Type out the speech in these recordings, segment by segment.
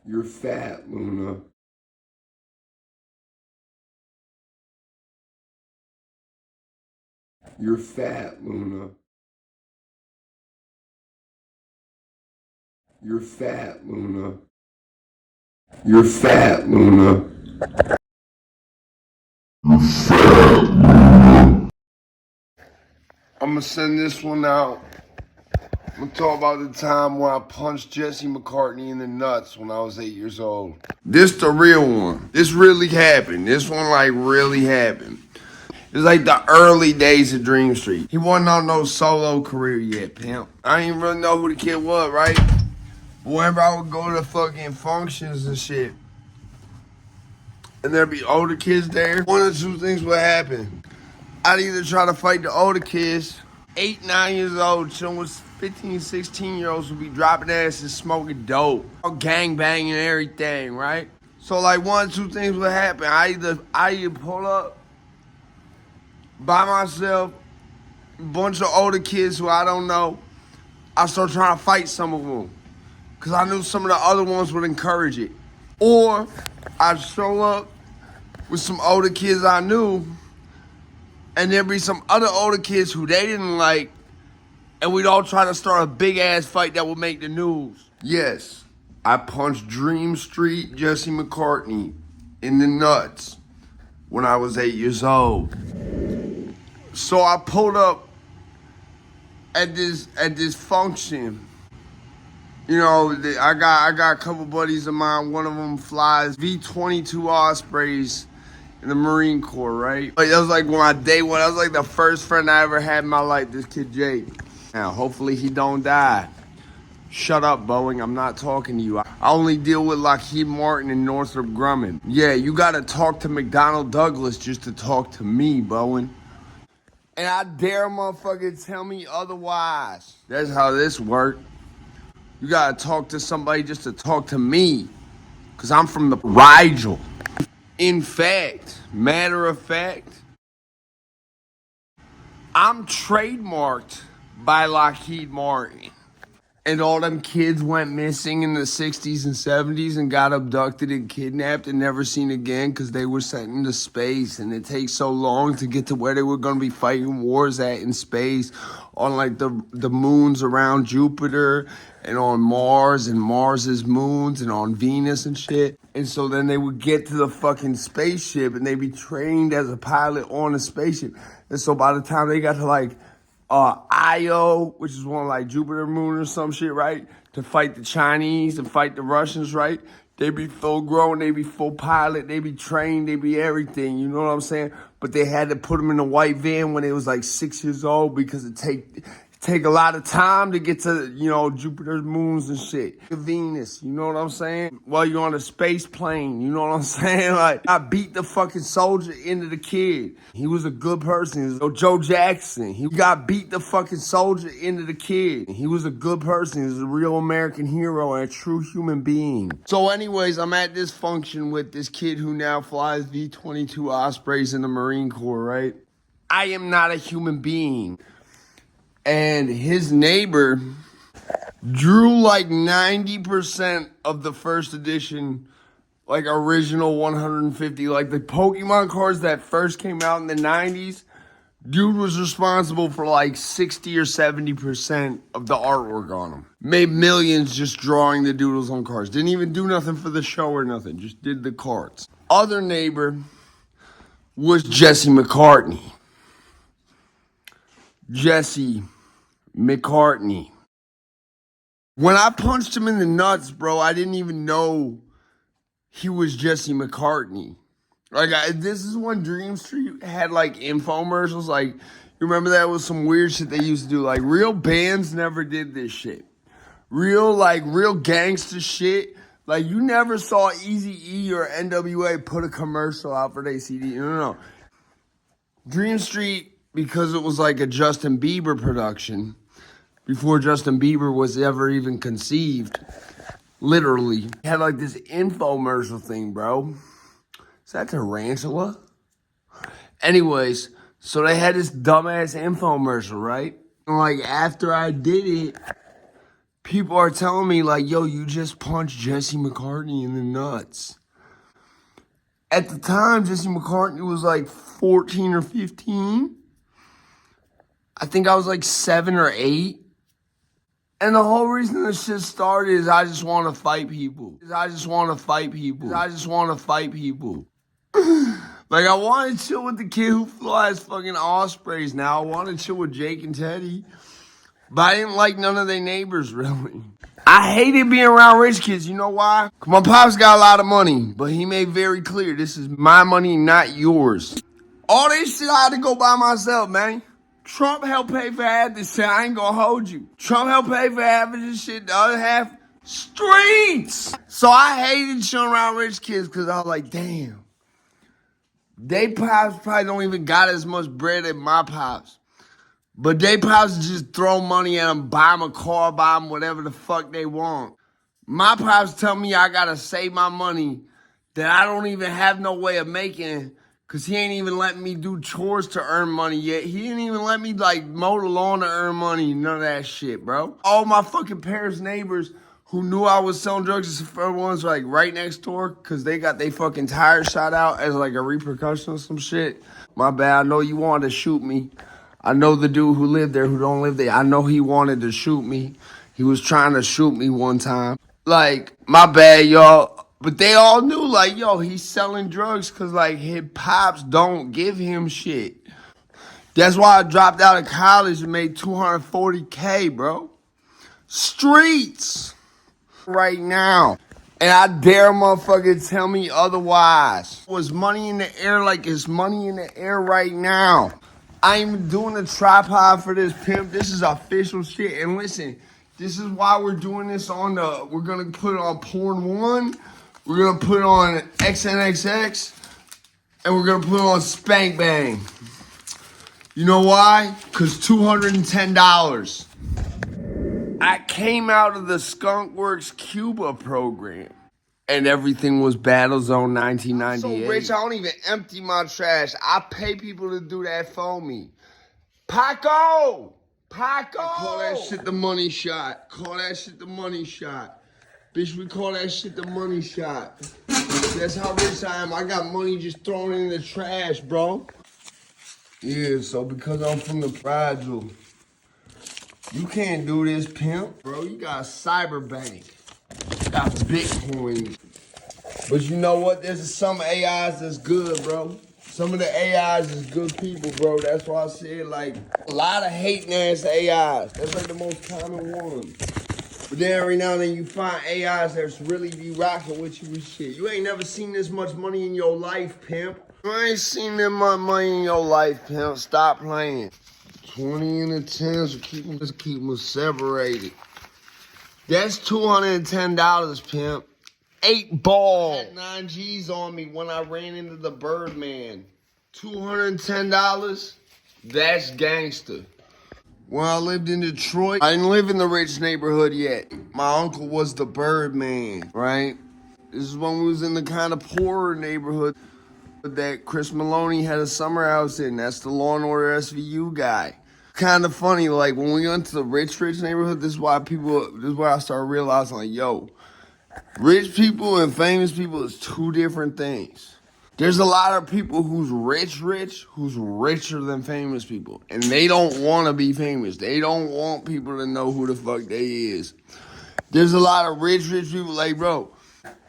You're fat, Luna. You're fat, Luna. You're fat, Luna. You're fat, Luna. You're fat, Luna. I'm gonna send this one out. I'm gonna talk about the time when I punched Jesse McCartney in the nuts when I was 8 years old. This the real one. This really happened. This one like really happened. It's like the early days of Dream Street. He wasn't on no solo career yet, pimp. I didn't even really know who the kid was, right? But whenever I would go to fucking functions and shit, and there'd be older kids there, one of two things would happen. I'd either try to fight the older kids, 8, 9 years old, chilling with 15, 16-year-olds would be dropping ass and smoking dope. Gang banging and everything, right? So like one of two things would happen. I either pull up by myself, a bunch of older kids who I don't know. I start trying to fight some of them because I knew some of the other ones would encourage it. Or I'd show up with some older kids I knew, and there'd be some other older kids who they didn't like, and we'd all try to start a big-ass fight that would make the news. Yes, I punched Dream Street Jesse McCartney in the nuts when I was 8 years old. So I pulled up at this function. You know, I got a couple buddies of mine. One of them flies V-22 Ospreys in the Marine Corps, right? Like, that was like when my day one. That was like the first friend I ever had in my life. This kid Jake. Now, hopefully he don't die. Shut up, Boeing. I'm not talking to you. I only deal with Lockheed Martin and Northrop Grumman. Yeah, you gotta talk to McDonnell Douglas just to talk to me, Boeing. And I dare a motherfucker tell me otherwise. That's how this works. You gotta talk to somebody just to talk to me. Cause I'm from the Rigel. In fact, matter of fact, I'm trademarked by Lockheed Martin. And all them kids went missing in the 60s and 70s and got abducted and kidnapped and never seen again because they were sent into space. And it takes so long to get to where they were going to be fighting wars at in space on like the moons around Jupiter and on Mars and Mars's moons and on Venus and shit. And so then they would get to the fucking spaceship and they'd be trained as a pilot on a spaceship. And so by the time they got to like Io, which is one like Jupiter moon or some shit, right? To fight the Chinese and fight the Russians, right? They be full grown, they be full pilot, they be trained, they be everything, you know what I'm saying? But they had to put them in a white van when they was like 6 years old because it take a lot of time to get to, you know, Jupiter's moons and shit. Venus, you know what I'm saying? While you're on a space plane, you know what I'm saying? Like, I beat the fucking soldier into the kid. He was a good person. He was Joe Jackson. He got beat the fucking soldier into the kid. He was a good person. He was a real American hero and a true human being. So anyways, I'm at this function with this kid who now flies V-22 Ospreys in the Marine Corps, right? I am not a human being. And his neighbor drew like 90% of the first edition, like original 150, like the Pokemon cards that first came out in the 90s. Dude was responsible for like 60 or 70% of the artwork on them. Made millions just drawing the doodles on cards. Didn't even do nothing for the show or nothing. Just did the cards. Other neighbor was Jesse McCartney. Jesse McCartney. When I punched him in the nuts, bro, I didn't even know he was Jesse McCartney. Like, this is when Dream Street had, like, infomercials. Like, you remember that was some weird shit they used to do. Like, real bands never did this shit. Real gangster shit. Like, you never saw Eazy-E or NWA put a commercial out for their CD. No. Dream Street, because it was like a Justin Bieber production, before Justin Bieber was ever even conceived, literally, had like this infomercial thing, bro. Is that Tarantula? Anyways, so they had this dumbass infomercial, right? And like after I did it, People are telling me like, yo, you just punched Jesse McCartney in the nuts. At the time, Jesse McCartney was like 14 or 15. I think I was like 7 or 8. And the whole reason this shit started is I just want to fight people. I just want to fight people. I just want to fight people. Like, I want to chill with the kid who flies fucking ospreys now. I want to chill with Jake and Teddy. But I didn't like none of their neighbors, really. I hated being around rich kids. You know why? 'Cause my pops got a lot of money. But he made very clear, this is my money, not yours. All this shit I had to go by myself, man. Trump helped pay for half this shit. I ain't gonna hold you. Trump helped pay for half of this shit. The other half, streets. So I hated chilling around rich kids because I was like, damn. They pops probably don't even got as much bread as my pops. But they pops just throw money at them, buy them a car, buy them whatever the fuck they want. My pops tell me I gotta save my money that I don't even have no way of making, because he ain't even letting me do chores to earn money yet. He didn't even let me like mow the lawn to earn money. None of that shit, bro. All my fucking parents' neighbors who knew I was selling drugs for ones like right next door, because they got they fucking tires shot out as like a repercussion or some shit. My bad, I know you wanted to shoot me. I know the dude who lived there who don't live there. I know he wanted to shoot me. He was trying to shoot me one time. Like, my bad, y'all. But they all knew, like, yo, he's selling drugs because, like, his pops don't give him shit. That's why I dropped out of college and made $240K, bro. Streets. Right now. And I dare motherfucker tell me otherwise. Was money in the air like it's money in the air right now. I ain't even doing a tripod for this, pimp. This is official shit. And listen, this is why we're doing this on we're going to put it on Porn 1. We're going to put it on XNXX. And we're going to put it on Spank Bang. You know why? Because $210. I came out of the Skunkworks Cuba program. And everything was Battlezone 1998. I'm so rich, I don't even empty my trash. I pay people to do that for me. Paco! Call that shit the money shot. Call that shit the money shot. Bitch, we call that shit the money shot. That's how rich I am. I got money just thrown in the trash, bro. Yeah, so because I'm from the fragile, you can't do this, pimp. Bro, you got Cyberbank. You got Bitcoin. But you know what? There's some AIs that's good, bro. Some of the AIs is good people, bro. That's why I said, like, a lot of hating ass AIs. That's like the most common one. But then every now and then you find AIs that's really be rocking with you and shit. You ain't never seen this much money in your life, pimp. You ain't seen that much money in your life, pimp. Stop playing. 20 in the 10s will keep them separated. That's $210, pimp. 8 ball. I had 9 G's on me when I ran into the Birdman. $210, that's gangster. When I lived in Detroit, I didn't live in the rich neighborhood yet. My uncle was the Birdman, right? This is when we was in the kind of poorer neighborhood that Chris Maloney had a summer house in. That's the Law and Order SVU guy. Kind of funny, like when we went to the rich neighborhood, this is why I started realizing, like, yo, rich people and famous people is two different things. There's a lot of people who's who's richer than famous people. And they don't want to be famous. They don't want people to know who the fuck they is. There's a lot of rich people, like, bro,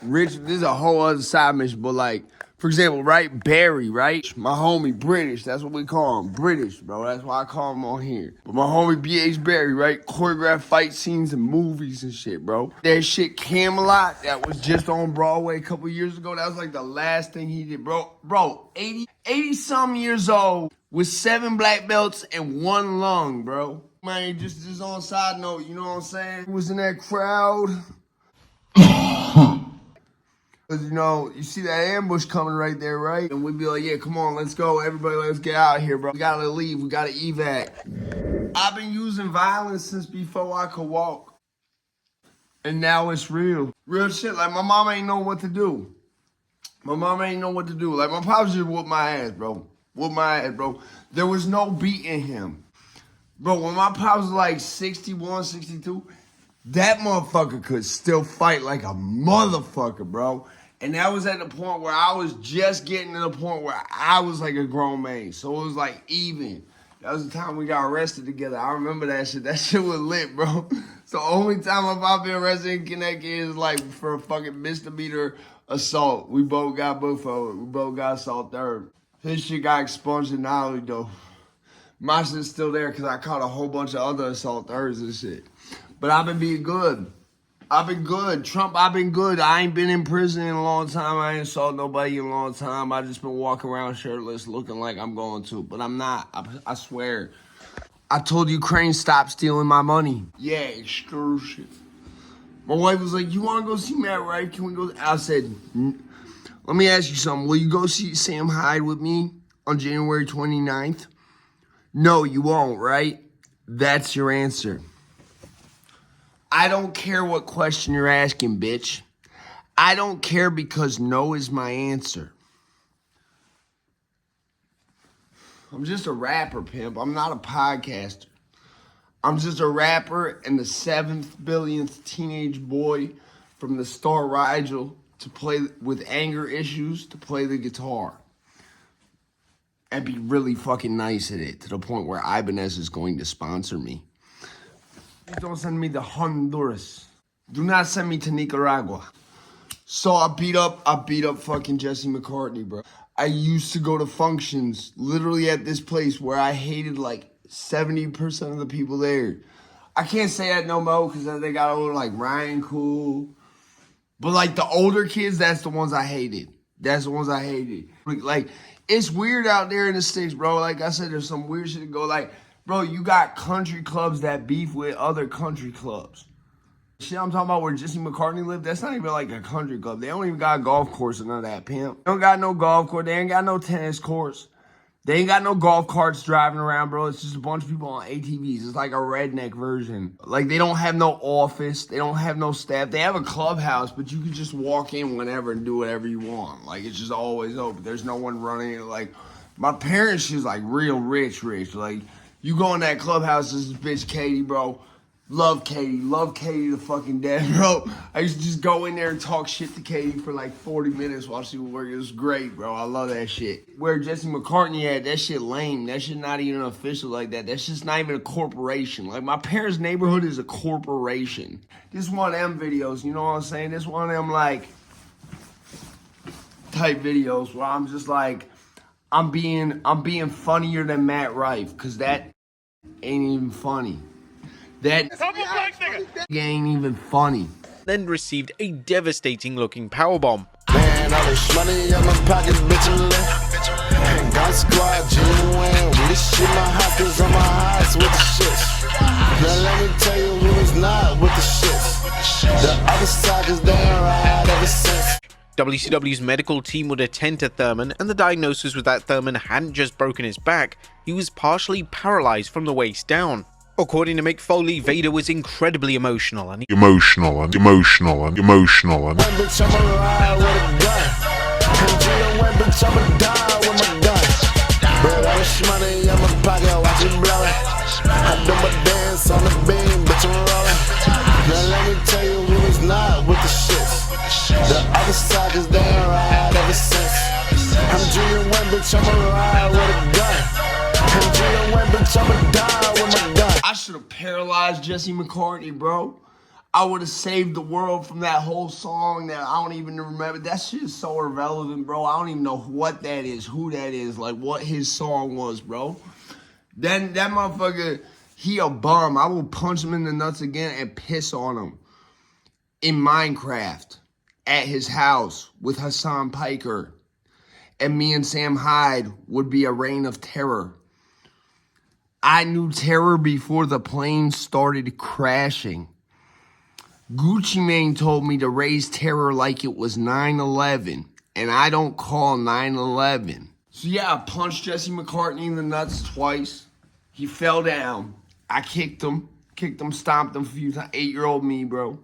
this is a whole other side mission, but like, for example, right, Barry, right? My homie, British, that's what we call him, British, bro. That's why I call him on here. But my homie, B.H. Barry, right? Choreographed fight scenes and movies and shit, bro. That shit, Camelot, that was just on Broadway a couple years ago. That was like the last thing he did, bro. Bro, 80-some years old with 7 black belts and 1 lung, bro. Man, just on a side note, you know what I'm saying? Who was in that crowd? Cause you know, you see that ambush coming right there, right? And we'd be like, yeah, come on, let's go. Everybody, let's get out of here, bro. We gotta leave, we gotta evac. I've been using violence since before I could walk. And now it's real. Real shit, like my mom ain't know what to do. Like my pops just whooped my ass, bro. There was no beating him. Bro, when my pops was like 61, 62, That motherfucker could still fight like a motherfucker, bro. And that was at the point where I was just getting to the point where I was like a grown man. So it was like even. That was the time we got arrested together. I remember that shit. That shit was lit, bro. So the only time I've been arrested in Connecticut is like for a fucking misdemeanor assault. We both got both of it. We both got assault third. His shit got expunged in Nolly, though. My shit's still there because I caught a whole bunch of other assault thirds and shit. But I've been being good. I've been good. Trump, I've been good. I ain't been in prison in a long time. I ain't assaulted nobody in a long time. I just been walking around shirtless looking like I'm going to. But I'm not. I swear. I told Ukraine, stop stealing my money. Yeah, extortion. My wife was like, you want to go see Matt Rife? Can we go? I said, let me ask you something. Will you go see Sam Hyde with me on January 29th? No, you won't, right? That's your answer. I don't care what question you're asking, bitch. I don't care because no is my answer. I'm just a rapper, pimp. I'm not a podcaster. I'm just a rapper and the 7th billionth teenage boy from the Star Rigel to play with anger issues to play the guitar. And be really fucking nice at it to the point where Ibanez is going to sponsor me. Don't send me to Honduras. Do not send me to Nicaragua. So I beat up fucking Jesse McCartney, bro. I used to go to functions literally at this place where I hated like 70% of the people there. I can't say that no more because they got older like Ryan Cool. But like the older kids, that's the ones I hated. That's the ones I hated. Like, it's weird out there in the States, bro. Like I said, there's some weird shit to go like, bro, you got country clubs that beef with other country clubs. Shit I'm talking about where Jesse McCartney lived, that's not even like a country club. They don't even got a golf course or none of that, pimp. They don't got no golf course. They ain't got no tennis courts. They ain't got no golf carts driving around, bro. It's just a bunch of people on ATVs. It's like a redneck version. Like, they don't have no office. They don't have no staff. They have a clubhouse, but you can just walk in whenever and do whatever you want. Like, it's just always open. There's no one running it. Like, my parents is like real rich. Like, you go in that clubhouse, this bitch Katie, bro. Love Katie to fucking death, bro. I used to just go in there and talk shit to Katie for like 40 minutes while she was working. It was great, bro. I love that shit. Where Jesse McCartney at, that shit lame. That shit not even official like that. That's just not even a corporation. Like, my parents' neighborhood is a corporation. This one of them videos, you know what I'm saying? This one of them, like, type videos where I'm just like, I'm being funnier than Matt Rife, because that ain't even funny. That ain't even funny. Then received a devastating looking powerbomb. Man, all this money in my pocket, bitch, and God squad, genuine. With this shit, my hockers on my highs with the shits. Now let me tell you who is not with the shits. The other side is damn right ever since. WCW's medical team would attend to Thurman, and the diagnosis was that Thurman hadn't just broken his back, he was partially paralyzed from the waist down. According to Mick Foley, Vader was incredibly emotional and Emotional. When bitch, I'ma ride with a gun. And when bitch, I'ma die with my gun. But all this money in my pocket, watch it blowing. I do my dance on the beam, bitch, I'm rolling. Now let me tell you who is not with the shits. The other side is damn right ever since. I'm dreaming when bitch, I'ma ride with a gun. And dreaming when bitch, I'ma die with my gun. I should have paralyzed Jesse McCartney, bro. I would have saved the world from that whole song that I don't even remember. That shit is so irrelevant, bro. I don't even know what that is, who that is, like what his song was, bro. Then that motherfucker, he a bum. I will punch him in the nuts again and piss on him. In Minecraft, at his house with Hassan Piker. And me and Sam Hyde would be a reign of terror. I knew terror before the plane started crashing. Gucci Mane told me to raise terror like it was 9/11, and I don't call 9/11. So yeah, I punched Jesse McCartney in the nuts twice. He fell down. I kicked him, stomped him a few times. 8-year-old me, bro.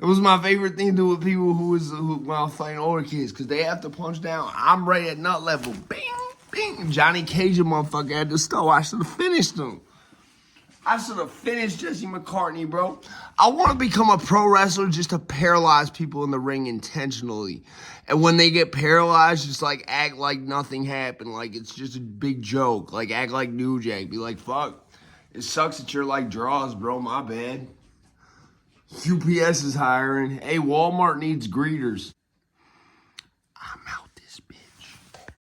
It was my favorite thing to do with people who when I was fighting older kids, because they have to punch down. I'm right at nut level. Bing, bing. Johnny Cage, motherfucker, had to stop. I should have finished him. I should have finished Jesse McCartney, bro. I want to become a pro wrestler just to paralyze people in the ring intentionally. And when they get paralyzed, just like act like nothing happened. Like it's just a big joke. Like act like New Jack. Be like, fuck. It sucks that you're like draws, bro. My bad. UPS is hiring. Hey, Walmart needs greeters. I'm out.